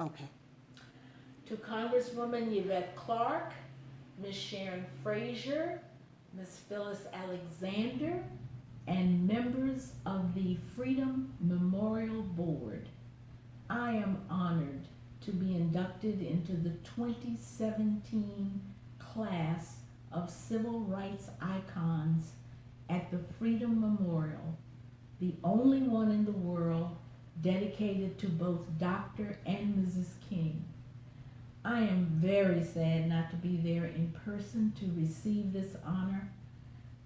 Okay. To Congresswoman Yvette Clarke, Ms. Sharon Frazier, Ms. Phyllis Alexander, and members of the Freedom Memorial Board, I am honored to be inducted into the 2017 class of Civil Rights Icons at the Freedom Memorial, the only one in the world dedicated to both Dr. and Mrs. King. I am very sad not to be there in person to receive this honor.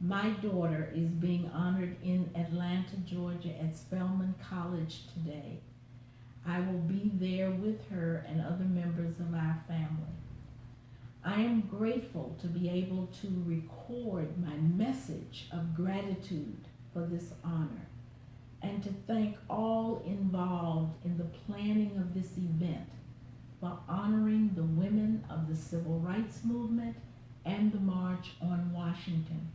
My daughter is being honored in Atlanta, Georgia at Spelman College today. I will be there with her and other members of our family. I am grateful to be able to record my message of gratitude for this honor and to thank all involved in the planning of this event for honoring the women of the Civil Rights Movement and the March on Washington.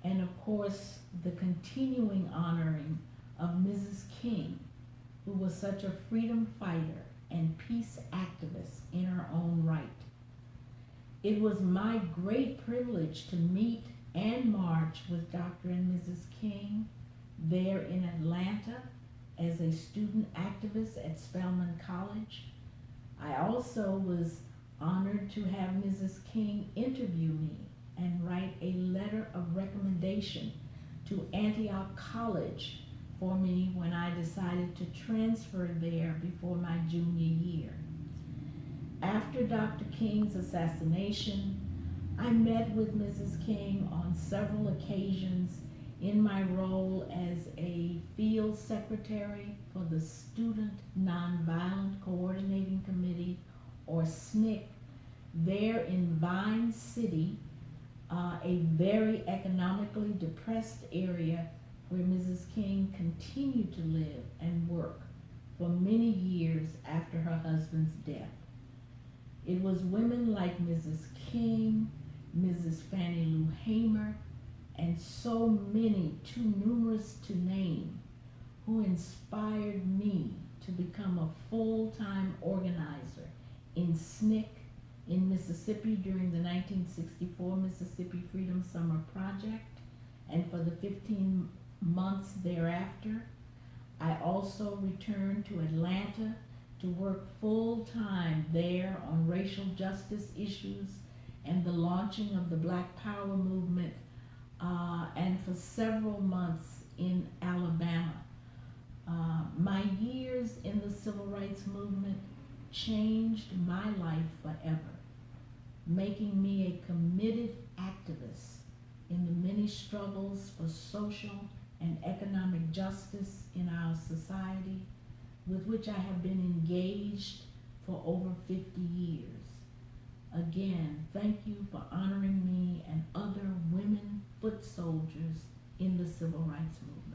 And of course, the continuing honoring of Mrs. King, who was such a freedom fighter and peace activist in her own right. It was my great privilege to meet and march with Dr. and Mrs. King there in Atlanta as a student activist at Spelman College. I also was honored to have Mrs. King interview me and write a letter of recommendation to Antioch College for me when I decided to transfer there before my junior year. After Dr. King's assassination, I met with Mrs. King on several occasions in my role as a field secretary for the Student Nonviolent Coordinating Committee, or SNCC, there in Vine City, a very economically depressed area where Mrs. King continued to live and work for many years after her husband's death. It was women like Mrs. King, Mrs. Fannie Lou Hamer, and so many, too numerous to name, who inspired me to become a full-time organizer in SNCC in Mississippi during the 1964 Mississippi Freedom Summer Project, and for the 15 months thereafter. I also returned to Atlanta to work full-time there on racial justice issues and the launching of the Black Power movement, and for several months in Alabama. My years in the civil rights movement changed my life forever, making me a committed activist in the many struggles for social and economic justice in our society, with which I have been engaged for over 50 years. Again, thank you for honoring me and other women foot soldiers in the civil rights movement.